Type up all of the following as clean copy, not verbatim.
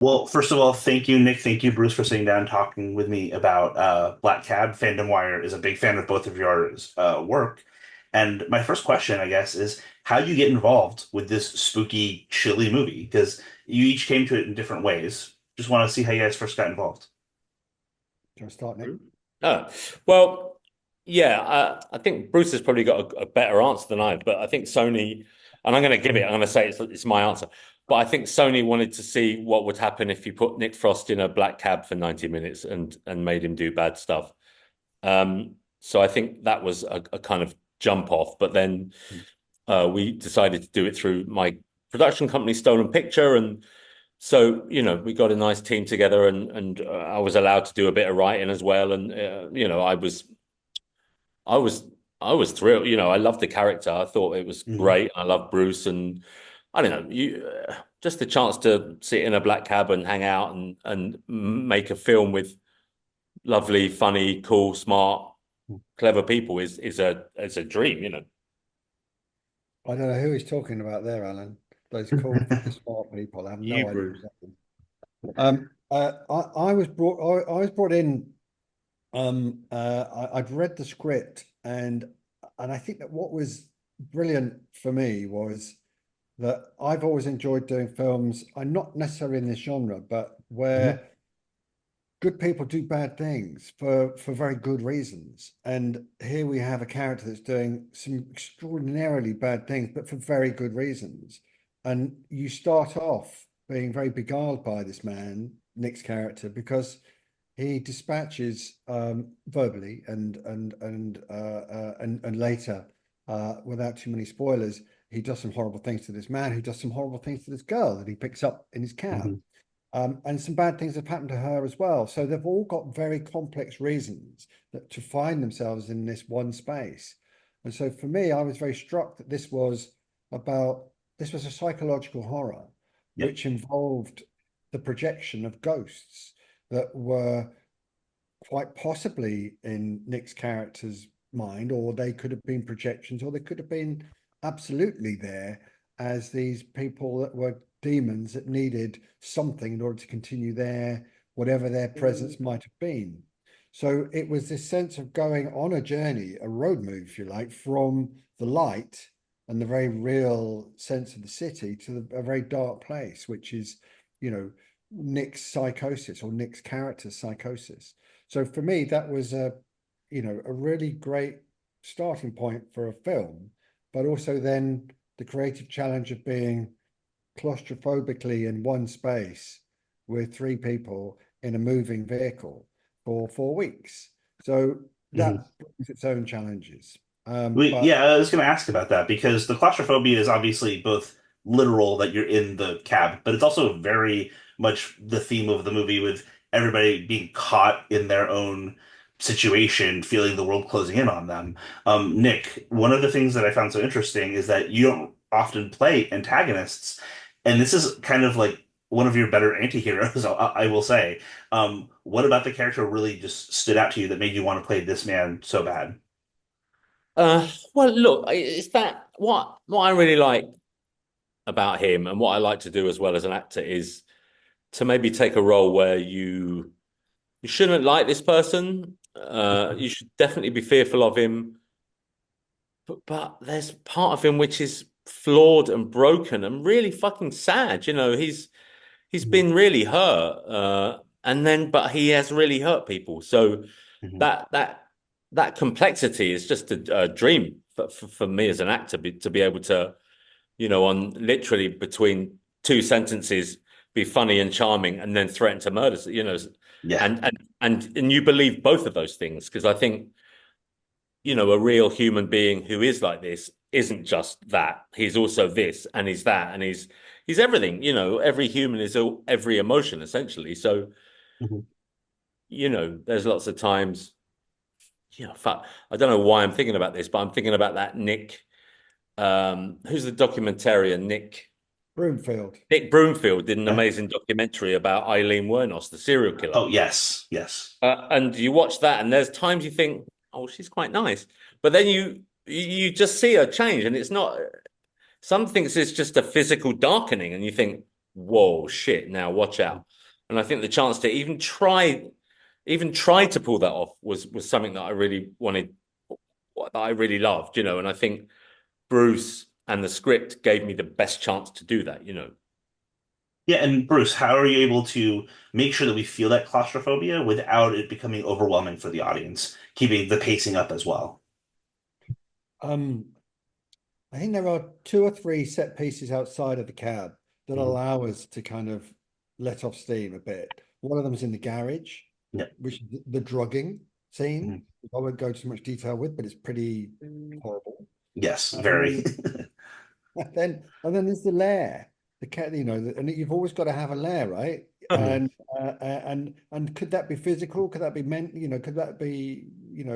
Well, first of all, thank you, Nick. Thank you, Bruce, for sitting down and talking with me about Black Cab. FandomWire is a big fan of both of your work. And my first question, I guess, is how you get involved with this spooky, chilly movie? Because you each came to it in different ways. Just want to see how you guys first got involved. Do you want to start, Nick? Oh, well, yeah, I think Bruce has probably got a better answer than I, but I think Sony, and I'm going to give it, I'm going to say it's my answer, but I think Sony wanted to see what would happen if you put Nick Frost in a black cab for 90 minutes and made him do bad stuff. So I think that was a kind of jump off, but then we decided to do it through my production company, Stolen Picture, and so, we got a nice team together and I was allowed to do a bit of writing as well. And, I was, I was thrilled. I loved the character. I thought it was Hmm. great. I love Bruce and I don't know, just the chance to sit in a black cab and hang out and make a film with lovely, funny, cool, smart, clever people is a dream. I don't know who he's talking about there, Alan. Those cool, smart people. I have no You, idea Bruce. who's that. I was brought in. I'd read the script, and I think that what was brilliant for me was that I've always enjoyed doing films. I'm not necessarily in this genre, but Mhm. where good people do bad things for very good reasons. And here we have a character that's doing some extraordinarily bad things, but for very good reasons. And you start off being very beguiled by this man, Nick's character, because he dispatches verbally and later, without too many spoilers, he does some horrible things to this man, who does some horrible things to this girl that he picks up in his cab. Mhm. And some bad things have happened to her as well. So they've all got very complex reasons to find themselves in this one space. And so for me, I was very struck that about, this was a psychological horror, Yep. which involved the projection of ghosts that were quite possibly in Nick's character's mind, or they could have been projections, or they could have been absolutely there as these people that were demons that needed something in order to continue their whatever their presence might have been. So it was this sense of going on a journey, a road move, if you like, from the light and the very real sense of the city to a very dark place, which is, Nick's psychosis or Nick's character's psychosis. So for me, that was a really great starting point for a film, but also then the creative challenge of being claustrophobically in one space with three people in a moving vehicle for 4 weeks. So Mhm. that brings its own challenges. But Yeah, I was going to ask about that because the claustrophobia is obviously both literal that you're in the cab, but it's also very much the theme of the movie with everybody being caught in their own situation, feeling the world closing in on them. Nick, one of the things that I found so interesting is that you don't often play antagonists, and this is kind of like one of your better anti-heroes, I will say. What about the character really just stood out to you that made you want to play this man so bad? well, look, it's that what I really like about him and what I like to do as well as an actor is to maybe take a role where you shouldn't like this person. You should definitely be fearful of him, but there's part of him which is flawed and broken and really fucking sad. He's Mhm. been really hurt, and then but he has really hurt people. So Mhm. that that that complexity is just a dream for me as an actor to be able to on literally between two sentences, be funny and charming, and then threaten to murder. Yeah. And you believe both of those things because I think a real human being who is like this isn't just that. He's also this, and he's that, and he's everything. Every human is every emotion essentially. So Mhm. there's lots of times. Fuck, I don't know why I'm thinking about this, but I'm thinking about that Nick. Who's the documentarian? Broomfield, Nick Broomfield did an Yeah. amazing documentary about Eileen Wuornos, the serial killer. Oh, yes, yes. And you watch that, and there's times you think, "Oh, she's quite nice," but then you just see her change, and it's not. Some thinks it's just a physical darkening, and you think, whoa, shit, now watch out. And I think the chance to even try to pull that off was something that I really wanted, that I really loved, you know. And I think Bruce and the script gave me the best chance to do that, you know. Yeah, and Bruce, how are you able to make sure that we feel that claustrophobia without it becoming overwhelming for the audience, keeping the pacing up as well? Um, I think there are two or three set pieces outside of the cab that Mhm. allow us to kind of let off steam a bit. One of them is in the garage, Yeah. which is the drugging scene. Mhm. I won't go into much detail with, but it's pretty horrible. Yes, very. Um, and then there's the lair, the cat, and you've always got to have a lair, right? Mhm. And could that be physical? Could that be could that be,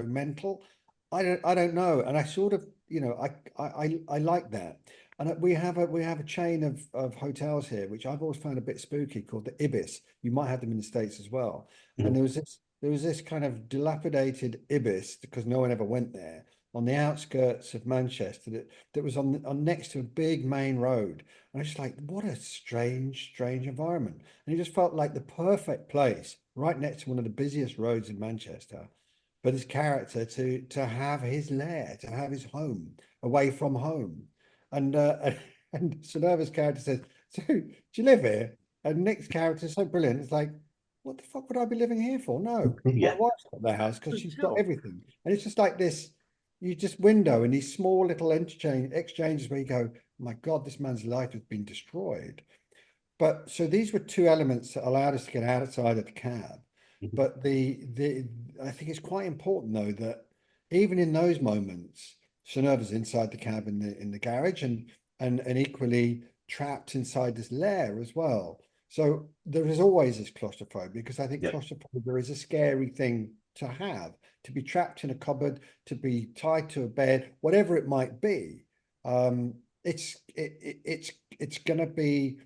mental? I don't know. And I sort of, I like that. And we have a chain of hotels here, which I've always found a bit spooky, called the Ibis. You might have them in the States as well. And Mhm. there was this kind of dilapidated Ibis, because no one ever went there, on the outskirts of Manchester, that was on next to a big main road. And I was just like, what a strange, strange environment. And it just felt like the perfect place, right next to one of the busiest roads in Manchester, for this character to have his lair, to have his home, away from home. And and Sonova's character says, "So, do you live here?" And Nick's character is so brilliant. It's like, what the fuck would I be living here for? No, my Yeah. wife's got their house because she's got Hotel. everything. And it's just like this, you just window in these small little exchanges where you go, my God, this man's life has been destroyed. But so these were two elements that allowed us to get outside of the cab. Mhm. But the I think it's quite important though that even in those moments, Shonova's inside the cab in the garage, and equally trapped inside this lair as well. So there is always this claustrophobia, because I think Yep. claustrophobia is a scary thing to have, to be trapped in a cupboard, to be tied to a bed, whatever it might be. Um, it's going to be,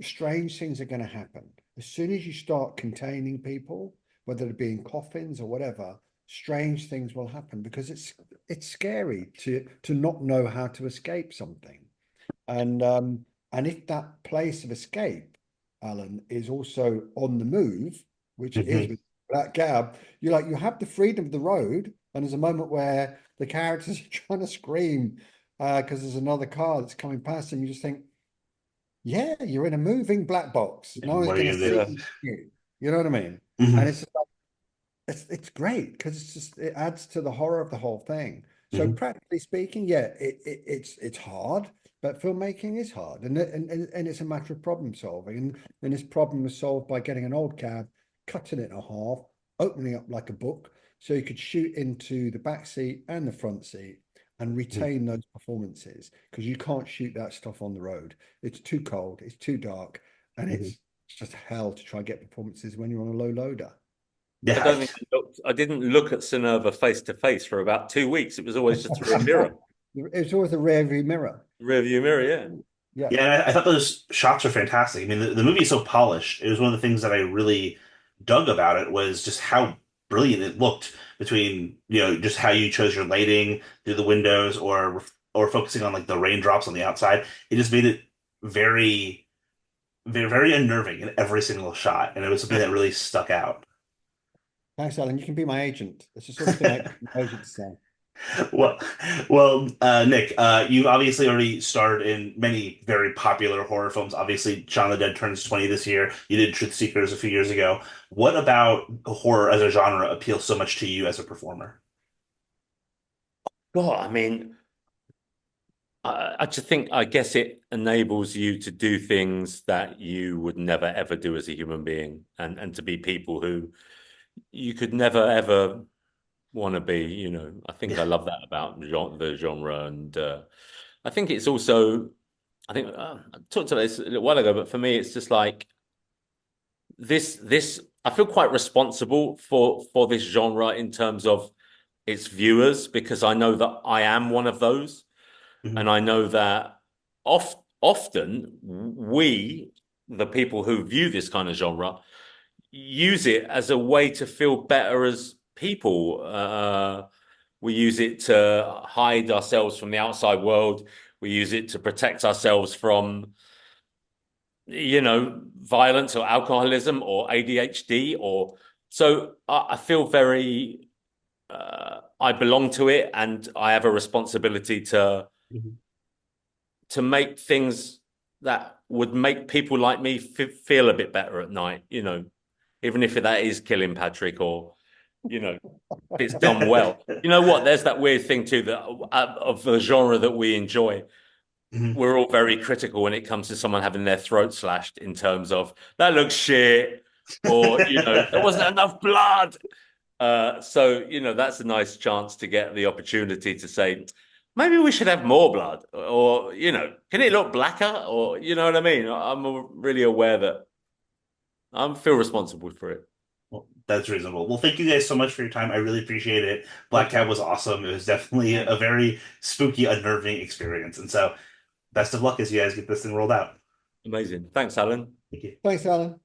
strange things are going to happen. As soon as you start containing people, whether it be in coffins or whatever, strange things will happen, because it's scary to not know how to escape something. And if that place of escape, Alan, is also on the move, which it is Mhm. with that cab, you have the freedom of the road, and there's a moment where the characters are trying to scream because there's another car that's coming past, and you just think, yeah, you're in a moving black box. No And one's what are going you to gonna do? Yeah. see you. You know what I mean? And Mhm. it's just like, it's great, because it adds to the horror of the whole thing. So Mhm. practically speaking, yeah, it's hard, but filmmaking is hard, and it's a matter of problem solving. And this problem was solved by getting an old cab, cutting it in half, opening up like a book, so you could shoot into the back seat and the front seat and Mhm. retain those performances, because you can't shoot that stuff on the road. It's too cold, it's too dark, and Mhm. it's just hell to try and get performances when you're on a low loader. I Yeah. don't think I didn't look at Sonova face to face for about 2 weeks. It was always just through a mirror, It's always a rear view mirror. rear view mirror. Yeah. Yeah. Yeah, I thought those shots are fantastic. I mean, the movie is so polished. It was one of the things that I really dug about it was just how brilliant it looked between, just how you chose your lighting through the windows or focusing on like the raindrops on the outside. It just made it very, very, very unnerving in every single shot, and it was something that really stuck out. Thanks, Alan. You can be my agent. It's the sort of thing I expect my agent to say. Well, Nick, you obviously already starred in many very popular horror films. Obviously, Shaun of the Dead turns 20 this year. You did Truth Seekers a few years ago. What about horror as a genre appeals so much to you as a performer? God, I mean, I just think, I guess it enables you to do things that you would never ever do as a human being, and to be people who you could never ever want to be. You know, I think I Yeah. love that about the genre, and I think it's also, I think I talked about this a little while ago, but for me, it's just like this. I feel quite responsible for this genre in terms of its viewers, because I know that I am one of those. Mhm. And I know that often we, the people who view this kind of genre, use it as a way to feel better as people. We use it to hide ourselves from the outside world. We use it to protect ourselves from violence or alcoholism or ADHD or so I feel very I belong to it and I have a responsibility Mhm. to make things that would make people like me feel a bit better at night, even if that is killing Patrick or, if it's done well. You know what? There's that weird thing too that of the genre that we enjoy. Mhm. We're all very critical when it comes to someone having their throat slashed in terms of that looks shit or, there wasn't enough blood. So that's a nice chance to get the opportunity to say, maybe we should have more blood, or can it look blacker, or you know what I mean? I'm really aware that I feel responsible for it. Well, that's reasonable. Well, thank you guys so much for your time. I really appreciate it. Black Thank Cat you. was awesome. It was definitely a very spooky, unnerving experience. And so, best of luck as you guys get this thing rolled out. Amazing. Thanks, Alan. Thank you. Thanks, Alan.